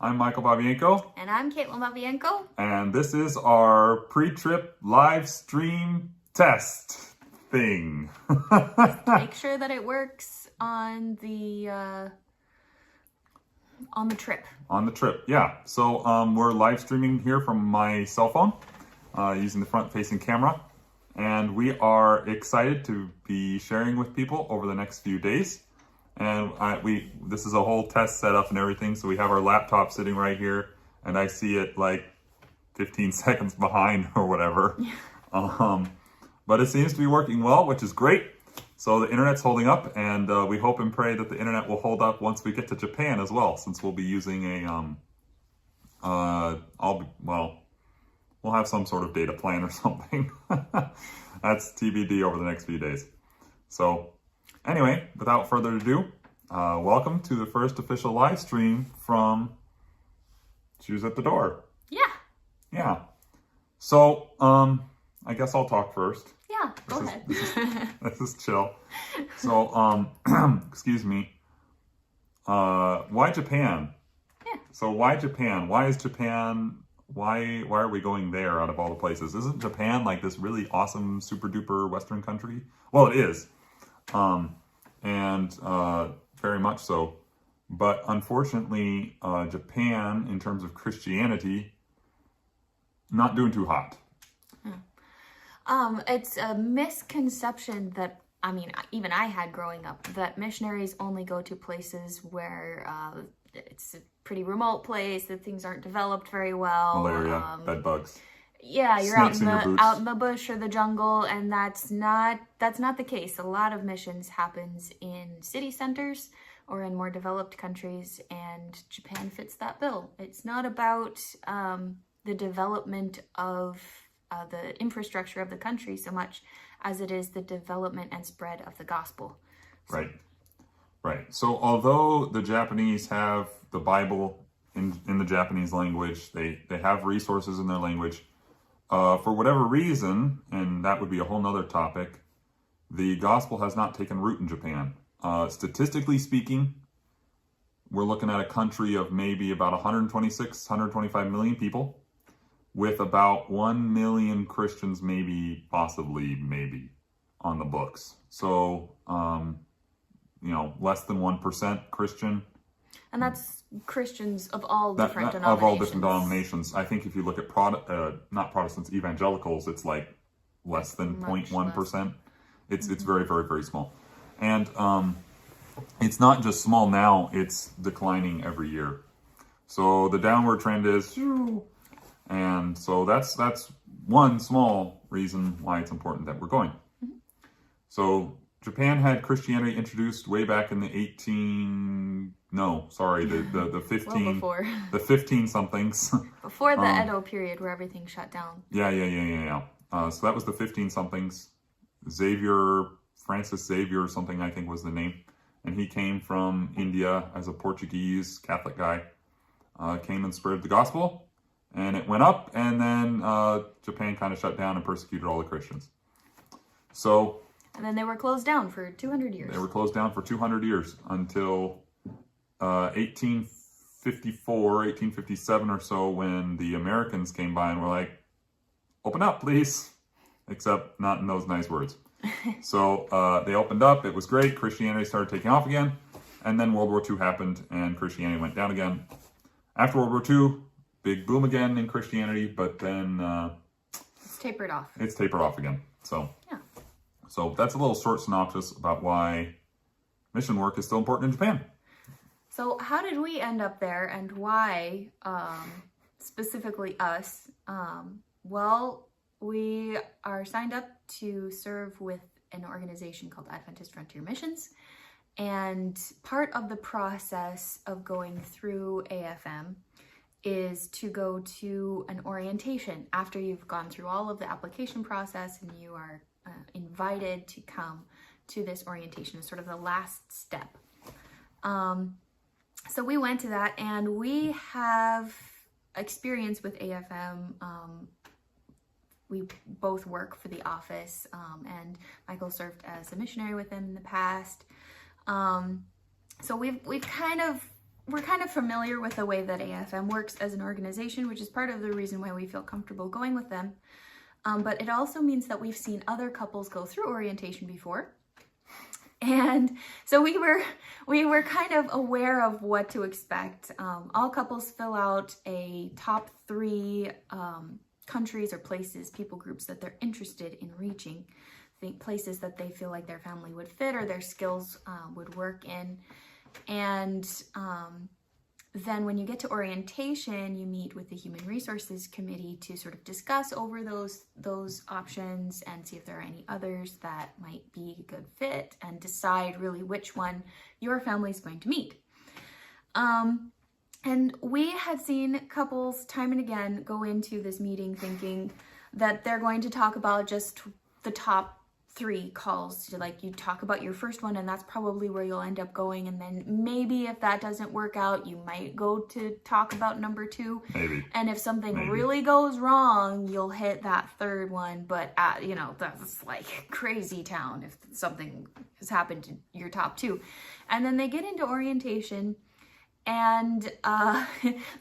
I'm Michael Babienko. And I'm Caitlin Babienko. And this is our pre-trip live stream test thing. Make sure that it works on the trip. On the trip, yeah. So we're live streaming here from my cell phone using the front-facing camera. And we are excited to be sharing with people over the next few days. And this is a whole test setup and everything. So we have our laptop sitting right here, and I see it like 15 seconds behind or whatever. But it seems to be working well, which is great. So the internet's holding up, and we hope and pray that the internet will hold up once we get to Japan as well, since we'll be using we'll have some sort of data plan or something. That's TBD over the next few days. So anyway, without further ado, welcome to the first official live stream from Shoes at the Door. Yeah. So, I guess I'll talk first. Yeah, go ahead. This is chill. So, excuse me. Why Japan? Yeah. So why Japan? Why is Japan... Why are we going there out of all the places? Isn't Japan like this really awesome, super duper Western country? Well, it is. And very much so. But unfortunately, Japan, in terms of Christianity, not doing too hot. It's a misconception that, even I had growing up, that missionaries only go to places where it's a pretty remote place, that things aren't developed very well. Malaria, bed bugs. Yeah, you're Snakes in your boots. out in the bush or the jungle, and that's not the case. A lot of missions happens in city centers or in more developed countries, and Japan fits that bill. It's not about the development of the infrastructure of the country so much as it is the development and spread of the gospel. So, Right. So although the Japanese have the Bible in the Japanese language, they have resources in their language. For whatever reason, and that would be a whole nother topic, the gospel has not taken root in Japan. Statistically speaking, we're looking at a country of maybe about 126, 125 million people, with about 1 million Christians, possibly on the books. So, less than 1% Christian. And that's Christians of all different denominations. Of all different denominations. I think if you look at not Protestants, evangelicals, it's like less than 0.1%. It's very, very, very small. And it's not just small now, it's declining every year. So the downward trend is, and so that's one small reason why it's important that we're going. So Japan had Christianity introduced way back in the 15 the 15 somethings. Before the Edo period where everything shut down. Yeah. So that was the 15 somethings. Francis Xavier or something, I think was the name. And he came from India as a Portuguese Catholic guy. Came and spread the gospel. And it went up, and then Japan kind of shut down and persecuted all the Christians. And then they were closed down for 200 years. They were closed down for 200 years until 1854, 1857 or so, when the Americans came by and were like, open up, please. Except not in those nice words. So they opened up. It was great. Christianity started taking off again. And then World War II happened, and Christianity went down again. After World War II, big boom again in Christianity, but then it's tapered off. It's tapered off again. So yeah. So that's a little short synopsis about why mission work is still important in Japan. So how did we end up there, and why specifically us? Well, we are signed up to serve with an organization called Adventist Frontier Missions. And part of the process of going through AFM is to go to an orientation after you've gone through all of the application process, and you are invited to come to this orientation. It's sort of the last step. So we went to that, and we have experience with AFM. We both work for the office, and Michael served as a missionary with them in the past. So we've kind of we're kind of familiar with the way that AFM works as an organization, which is part of the reason why we feel comfortable going with them. But it also means that we've seen other couples go through orientation before. And so we were kind of aware of what to expect. All couples fill out a top 3 countries or places, people groups that they're interested in reaching, places that they feel like their family would fit or their skills would work in. And then when you get to orientation, you meet with the Human Resources Committee to sort of discuss over those options and see if there are any others that might be a good fit and decide really which one your family is going to meet. And we had seen couples time and again go into this meeting thinking that they're going to talk about just the top 3 calls. To, like, you talk about your first one and that's probably where you'll end up going, and then maybe if that doesn't work out, you might go to talk about number 2. Maybe. And if something really goes wrong, you'll hit that 3rd one. But that's like crazy town if something has happened to your top 2. And then they get into orientation, and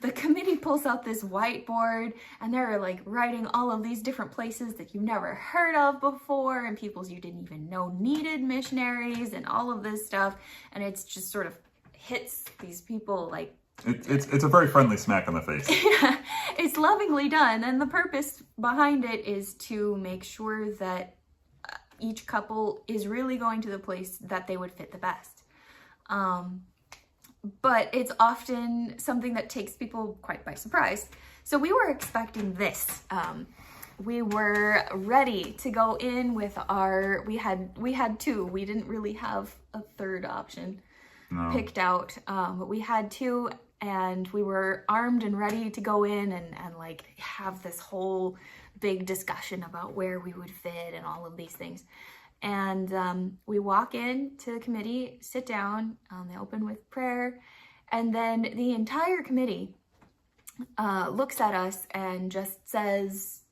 the committee pulls out this whiteboard, and they're like writing all of these different places that you've never heard of before, and peoples you didn't even know needed missionaries, and all of this stuff. And it's just sort of hits these people like... It's a very friendly smack on the face. Yeah, it's lovingly done. And the purpose behind it is to make sure that each couple is really going to the place that they would fit the best. But it's often something that takes people quite by surprise. So we were expecting this. We were ready to go in with we had 2. We didn't really have a 3rd option picked out, but we had 2, and we were armed and ready to go in and like have this whole big discussion about where we would fit and all of these things. And we walk in to the committee, sit down, they open with prayer, and then the entire committee looks at us and just says,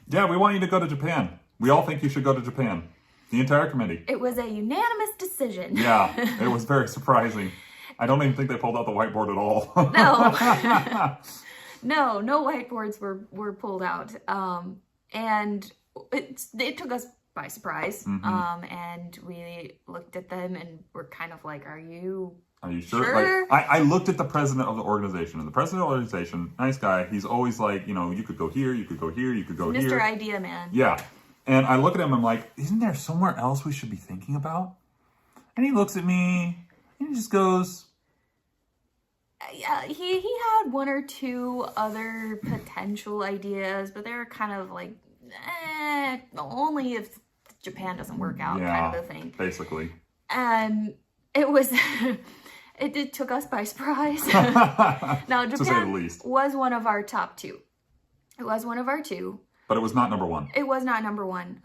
"Yeah, we want you to go to Japan. We all think you should go to Japan." The entire committee. It was a unanimous decision. Yeah, it was very surprising. I don't even think they pulled out the whiteboard at all. No. No whiteboards were pulled out. And it took us by surprise. And we looked at them and were kind of like, Are you sure? Like, I looked at the president of the organization, and the president of the organization, nice guy, he's always like, you could go here, you could go here, you could go here. Mr. Idea Man. Yeah. And I look at him, I'm like, isn't there somewhere else we should be thinking about? And he looks at me, and he just goes... Yeah, he had 1 or 2 other potential ideas, but they're kind of like, only if Japan doesn't work out, kind of a thing. Basically. And it was, it took us by surprise. Now, Japan was one of our top 2. It was one of our 2. But it was not number 1. It was not number 1.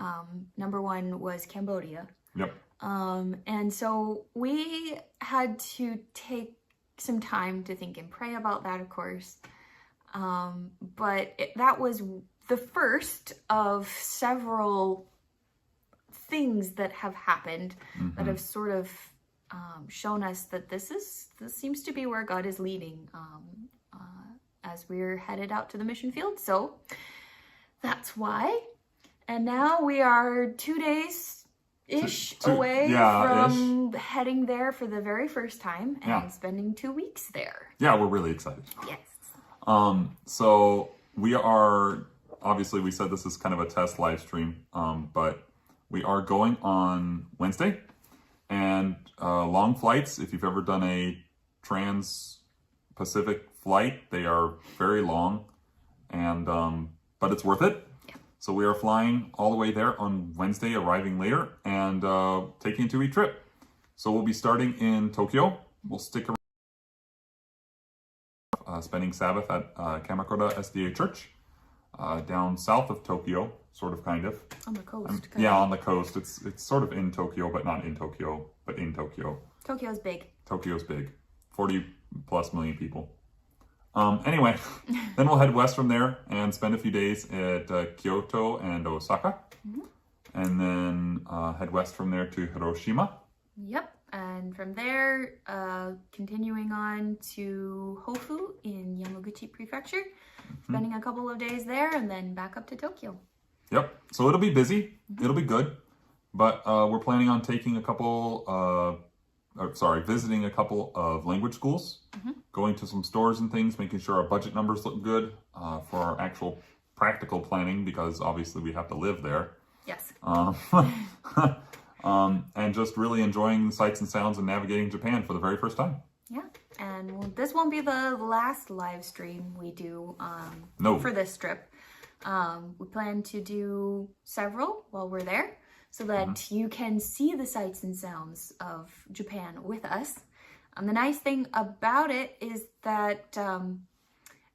Number 1 was Cambodia. Yep. And so we had to take some time to think and pray about that, of course. But that was the first of several things that have happened that have sort of shown us that this seems to be where God is leading as we're headed out to the mission field. So that's why. And now we are 2 days-ish away from heading there for the very first time and spending 2 weeks there. Yeah, we're really excited. Yes. So we are, obviously we said this is kind of a test live stream, but we are going on Wednesday, and long flights, if you've ever done a trans-Pacific flight, they are very long, and but it's worth it. Yeah. So we are flying all the way there on Wednesday, arriving later, and taking a 2-week trip. So we'll be starting in Tokyo. We'll stick around, spending Sabbath at Kamakura SDA Church, down south of Tokyo, sort of, kind of. On the coast. On the coast. It's sort of in Tokyo, but not in Tokyo, but in Tokyo. Tokyo's big. Tokyo's big. 40+ million people. Anyway, then we'll head west from there and spend a few days at Kyoto and Osaka. And then head west from there to Hiroshima. Yep. And from there, continuing on to Hofu in Yamaguchi Prefecture, spending a couple of days there, and then back up to Tokyo. Yep. So it'll be busy. It'll be good. But we're planning on taking visiting a couple of language schools, going to some stores and things, making sure our budget numbers look good for our actual practical planning, because obviously we have to live there. Yes. And just really enjoying the sights and sounds and navigating Japan for the very first time. Yeah, and this won't be the last live stream we do No. for this trip. We plan to do several while we're there, so that you can see the sights and sounds of Japan with us. The nice thing about it is that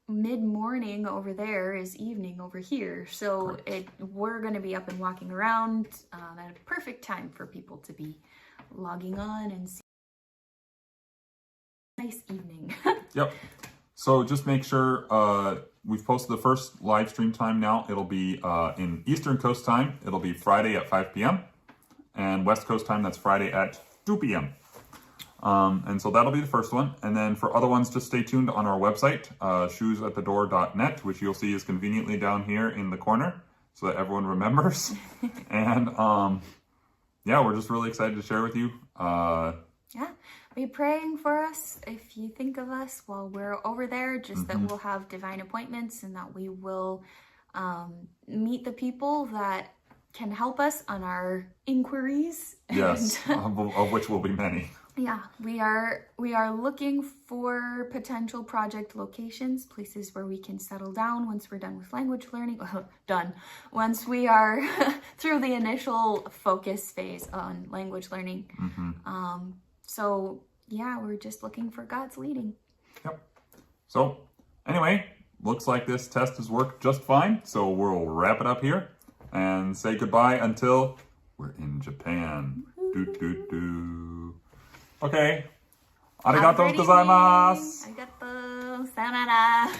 mid-morning over there is evening over here, so we're going to be up and walking around at a perfect time for people to be logging on and see. Nice evening. Yep. So just make sure we've posted the first live stream time now. It'll be in Eastern Coast time. It'll be Friday at 5 p.m. And West Coast time, that's Friday at 2 p.m. And so that'll be the first one. And then for other ones, just stay tuned on our website, shoesatthedoor.net, which you'll see is conveniently down here in the corner so that everyone remembers. And yeah, we're just really excited to share with you. Yeah, be praying for us if you think of us while we're over there, just that we'll have divine appointments and that we will meet the people that can help us on our inquiries. Yes, of which will be many. Yeah, we are looking for potential project locations, places where we can settle down once we're done with language learning. Once we are through the initial focus phase on language learning. So yeah, we're just looking for God's leading. Yep. So anyway, looks like this test has worked just fine. So we'll wrap it up here and say goodbye until we're in Japan. Okay. Arigatou gozaimasu. Arigatou. Sayonara.